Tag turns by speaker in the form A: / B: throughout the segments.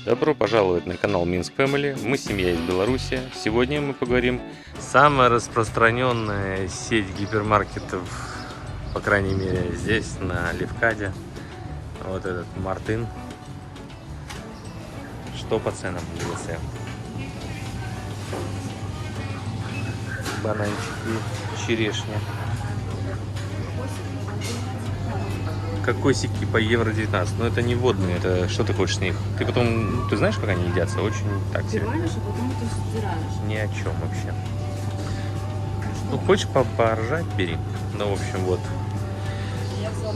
A: Добро пожаловать на канал Minsk Family. Мы семья из Беларуси. Сегодня мы поговорим. Самая распространенная сеть гипермаркетов, по крайней мере здесь, на Левкаде. Вот этот Мартын. Что по ценам в ЕС? Бананчики, черешня. Кокосики по евро 19. Но это не водные, это что ты хочешь с них? Ты потом, ты знаешь, как они едятся? Очень так себе.
B: Варишь, а потом это стираешь.
A: Ни о чем вообще. Ну, хочешь поржать, бери. Ну, в общем, вот.
B: Я взяла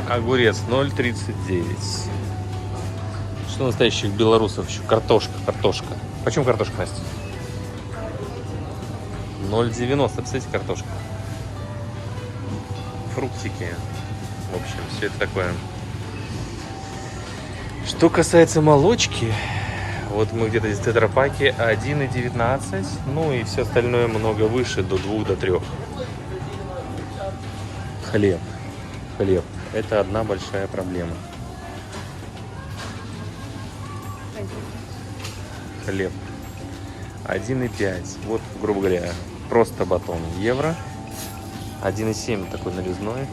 A: Огурец 0,39. Что настоящих белорусов еще? Картошка. Почем картошка, Настя? 0,90. Представляете, картошка. Фруктики. В общем, все это такое. Что касается молочки, вот мы где-то здесь в тетрапаке 1,19. Ну и все остальное много выше, до 2, до 3. Хлеб. Это одна большая проблема. Хлеб 1,5. Вот, грубо говоря, просто батон евро. 1,7 такой нарезной.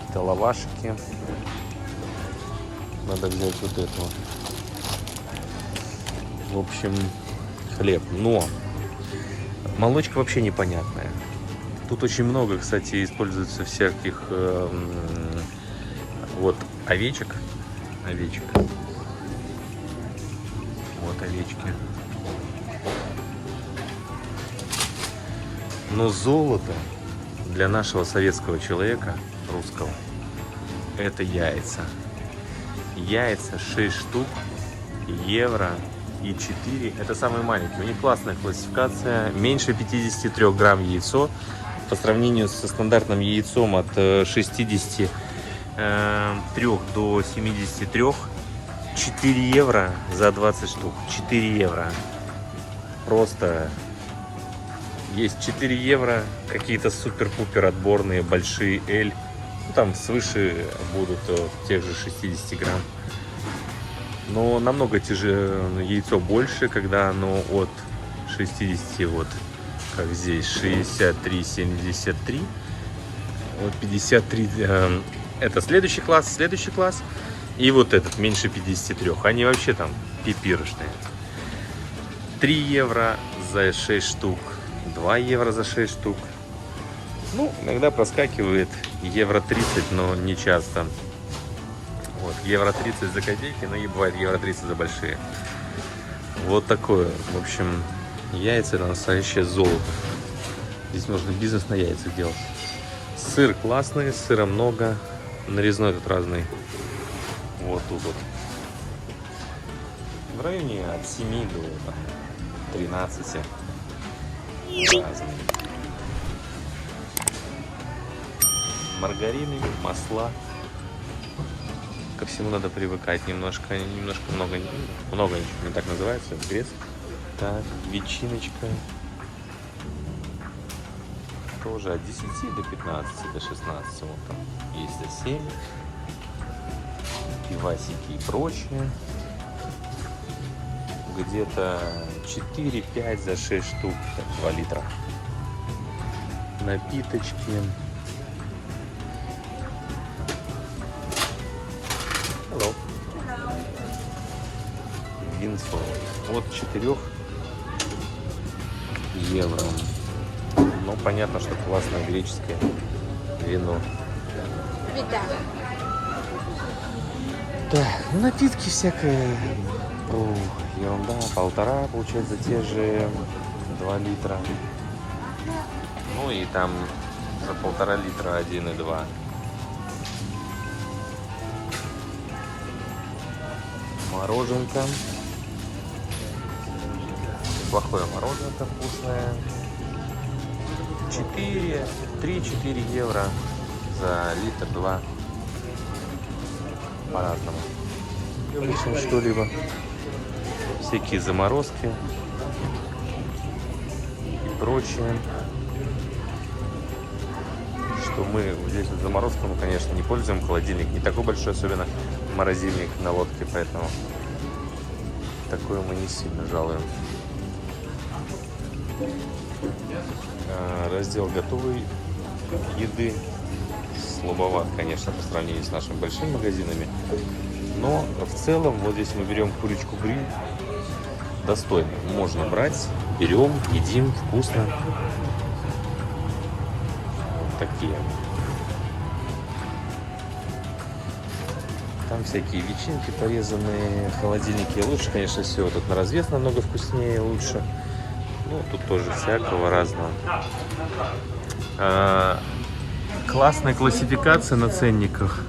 A: Какие-то лавашики. Надо взять вот этого. В общем, хлеб. Но молочка вообще непонятная. Тут очень много, кстати, используется всяких вот овечек. Вот овечки. Но золото для нашего советского человека, русского, это яйца. Яйца 6 штук, евро и 4. Это самые маленькие. У них классная классификация. Меньше 53 грамм яйцо. По сравнению со стандартным яйцом от 63 до 73. 4 евро за 20 штук. 4 евро. Просто есть 4 евро. Какие-то супер-пупер отборные, большие L. Ну, там свыше будут тех же 60 грамм. Но намного яйцо больше, когда оно от 60, вот как здесь, 63-73. Вот 53, это следующий класс. И вот этот меньше 53. Они вообще там пипирочные. 3 евро за 6 штук. 2 евро за 6 штук. Ну, иногда проскакивает евро 30, но не часто. Вот, евро 30 за копейки, но и бывает евро 30 за большие. Вот такое. В общем, яйца — это настоящее золото. Здесь можно бизнес на яйцах делать. Сыр классный, сыра много. Нарезной тут разный. Вот тут вот. В районе от 7 до 13. Разные. Маргарины, масла. Ко всему надо привыкать. Немножко много ничего не так называется. Грец. Так, ветчиночка. Тоже от 10 до 15, до 16. Вот там есть за 7. Пивасики и прочее. Где-то 4-5 за 6 штук. 2 литра. Напиточки. Hello. Винцо от 4 евро. Ну, понятно, что классное греческое вино. Так, ну, напитки всякие. Ерунда. 1,5, получается, те же 2 литра. Ну и там за 1,5 литра 1,2. Мороженка. Плохое мороженка вкусное. 3-4 евро за литр 2. По-разному. Обычно что-либо. Всякие заморозки и прочее. Что мы здесь вот заморозку, ну, конечно, не пользуем. Холодильник не такой большой, особенно морозильник на лодке, поэтому такое мы не сильно жалуем. Раздел готовой еды слабоват, конечно, по сравнению с нашими большими магазинами. Но в целом, вот здесь мы берем курочку бри, достойно. Можно брать, берем, едим, вкусно. Вот такие. Там всякие ветчинки порезанные, холодильники. Лучше, конечно, всего тут на развес намного вкуснее, лучше. Ну, тут тоже всякого разного. Классная классификация на ценниках.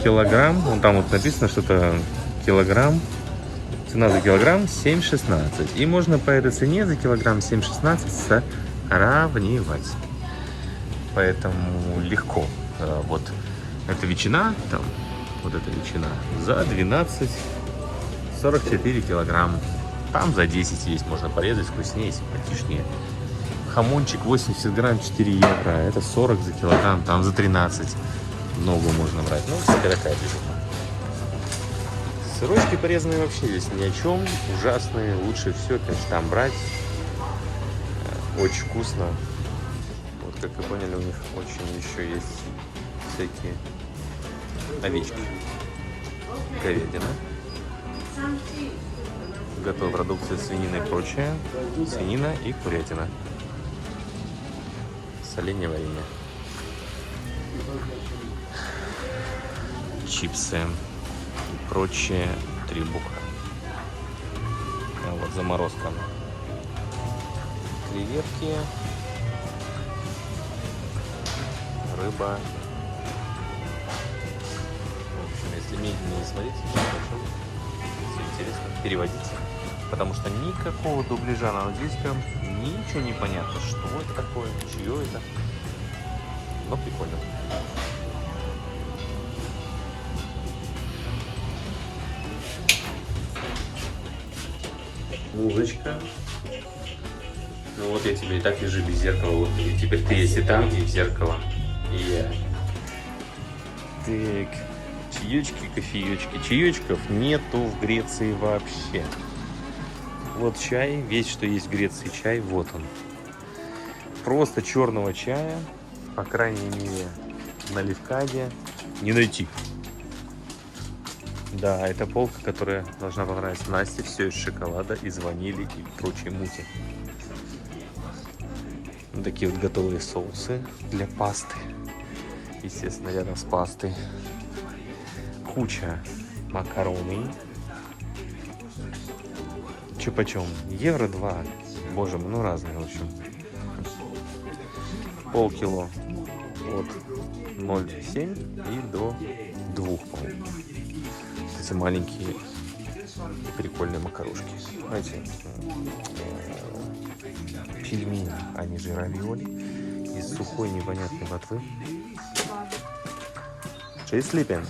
A: Килограмм, вон там вот написано что-то килограмм. Цена за килограмм 7,16. И можно по этой цене за килограмм 7,16 сравнивать. Поэтому легко. Вот эта ветчина, там, вот эта ветчина за 12,44 килограмм. Там за 10 есть, можно порезать вкуснее, симпатичнее. Хамончик 80 грамм 4 евро, это 40 за килограмм, там за 13. Много можно брать, ну, всякая такая движуха. Сырочки порезанные вообще здесь ни о чем, ужасные, лучше все, конечно, там брать. Очень вкусно. Вот, как вы поняли, у них очень еще есть всякие овечки, говядина, готовая продукция, свинина и прочее, свинина и курятина, соленье, варенье, чипсы и прочее требуха. А вот заморозка, креветки, рыба. Если медленно не смотрите, хорошо, если интересно, переводите. Потому что никакого дубляжа на английском, ничего не понятно, что это такое, чье это. Но прикольно. Музычка. Ну вот я тебе и так вижу без зеркала. Вот, и теперь ты есть и там, и в зеркало. И я. Так. Чаечки, кофеечки. Чаечков нету в Греции вообще. Вот чай, весь, что есть в Греции чай, вот он. Просто черного чая, по крайней мере, на Левкаде не найти. Да, это полка, которая должна понравиться Насте. Все из шоколада, из ванили и прочей мути. Вот такие вот готовые соусы для пасты. Естественно, рядом с пастой куча макароны. Че почем? Евро 2. Боже мой, ну разные, в общем. Полкило от 0,7 и до 2, по-моему. Эти маленькие прикольные макарошки. Знаете, пельмени, они же равиоли из сухой непонятной ботвы. She's sleeping.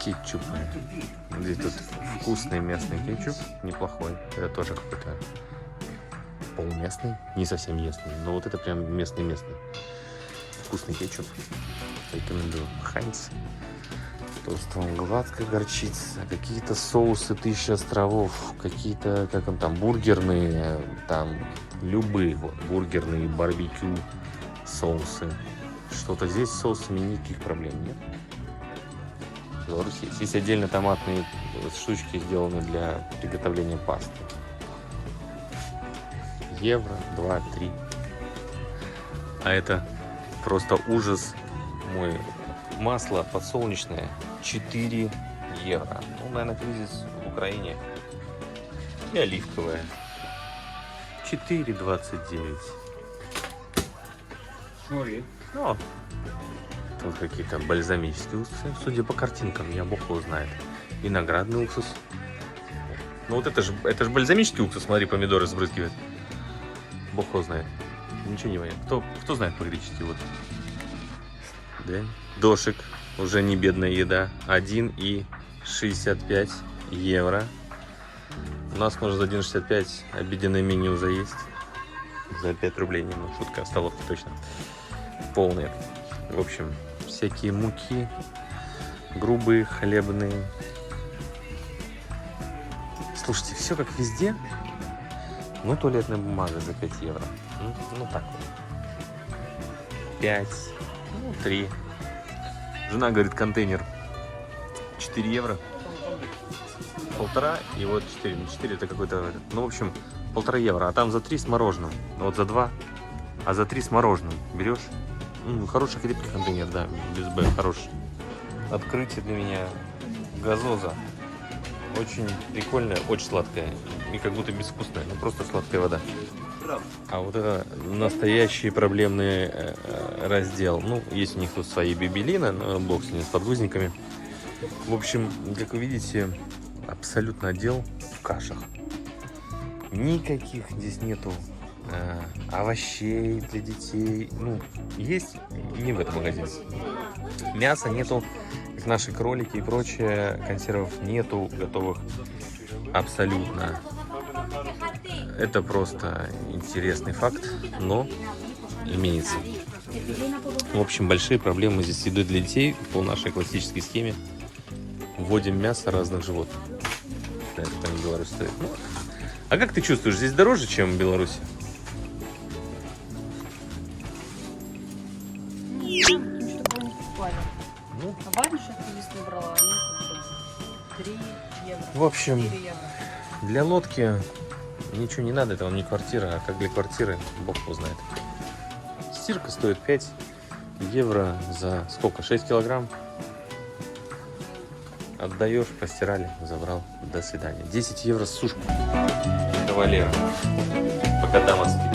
A: Кетчуп. Здесь тут вкусный местный кетчуп, неплохой. Это тоже какой-то полуместный, не совсем местный, но вот это прям местный. Вкусный кетчуп. Рекомендую. Хайнц. Толстая гладкая горчица, какие-то соусы 1000 островов, какие-то, как он там, бургерные, там любые вот, бургерные, барбекю соусы. Что-то здесь с соусами никаких проблем нет. В Беларуси есть отдельно томатные штучки, сделаны для приготовления пасты. Евро, 2, 3. А это просто ужас мой. Масло подсолнечное 4 евро. Ну, наверное, кризис в Украине. И оливковое 4,29. Ну, тут какие-то бальзамические уксусы. Судя по картинкам, я бог его знает. Виноградный уксус. Ну вот это же бальзамический уксус. Смотри, помидоры сбрызгивает. Бог его знает. Ничего не понятно. Кто знает по-гречески? Вот. Да? Дошик, уже не бедная еда, 1,65 евро. У нас можно за 1,65 обеденное меню заесть. За 5 рублей, не, ну, шутка, столовки точно. Полные. В общем, всякие муки, грубые, хлебные. Слушайте, все как везде. Ну, туалетная бумага за 5 евро. Ну так вот. 5, ну, 3. Жена говорит, контейнер 4 евро. 1,5 и вот 4. Ну, 4 это какой-то... Ну, в общем, 1,5 евро. А там за 3 с мороженым. Вот за 2, а за 3 с мороженым. Берешь? Хороший крепкий контейнер, да. Без Б, хороший. Открытие для меня. Газоза. Очень прикольная, очень сладкая. И как будто безвкусная. Ну, просто сладкая вода. А вот это настоящий проблемный раздел. Ну, есть у них тут свои бибелины, бог с ними, с подгузниками. В общем, как вы видите, абсолютно отдел в кашах. Никаких здесь нету овощей для детей. Ну, есть не в этом магазине. Мяса нету, как наши кролики и прочее. Консервов нету готовых абсолютно. Это просто интересный факт, но имеется. В общем, большие проблемы здесь с едой для детей по нашей классической схеме. Вводим мясо разных животных. Да, это там в Беларуси стоит. Ну, а как ты чувствуешь, здесь дороже, чем в Беларуси?
B: Ничего такого не покупали.
A: Ну,
B: А раньше я здесь набрала, ну, как бы 3 евро.
A: в общем,
B: 4 евро.
A: для лодки ничего не надо, это вам не квартира, а как для квартиры, бог его знает. Стирка стоит 5 евро за сколько? 6 килограмм. Отдаешь, постирали, забрал, до свидания. 10 евро с сушкой. Кавалер. Пока дама спит.